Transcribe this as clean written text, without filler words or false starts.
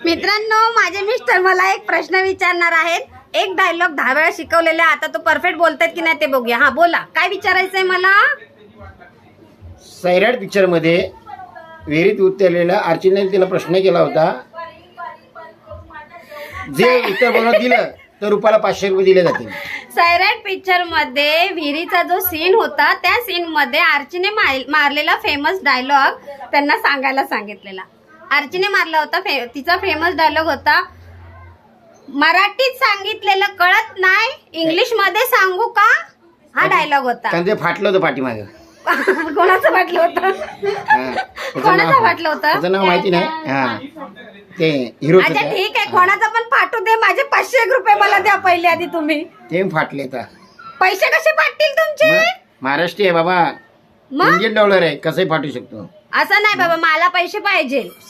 मित्रांनो, माझे मिस्टर मला एक प्रश्न विचारणार आहेत. एक डायलॉग 10 वेळा शिकवलेला, आता तो परफेक्ट बोलतायत की नाही ते बघूया. हा बोला, काय विचारायचंय मला? सैराट पिक्चर मध्ये विहिरीत उतरलेला अर्चनाने तिला प्रश्न केला होता, जे उत्तर बरोबर दिलं तर रुपाला 500 रुपये दिले जातील. सैराट पिक्चर मध्ये विहिरीचा जो सीन होता, त्या सीन मध्ये आर्चीने मारलेला फेमस डायलॉग त्यांना सांगायला सांगितलेला. आर्चीने मारला होता, तिचा फेमस डायलॉग होता, मराठीत सांगितलेलं कळत नाही, इंग्लिश मध्ये सांगू का? हा डायलॉग होता. कारण ते फाटलं होतं पाठीमागं. कोणाचं फाटलं होतं? कोणाचं फाटलं होतं? त्याचं नाव माहिती नाही. हा, ते हिरो. अच्छा ठीक आहे, कोणाचं पण फाटू दे, माझे 500 रुपये मला द्या पहिले आधी तुम्ही. ते फाटले तर पैसे कसे फाटतील तुमचे? महाराष्ट्र आहे बाबा, मग $1 आहे, कसंही फाटू शकतो. असं नाही बाबा, मला पैसे पाहिजे.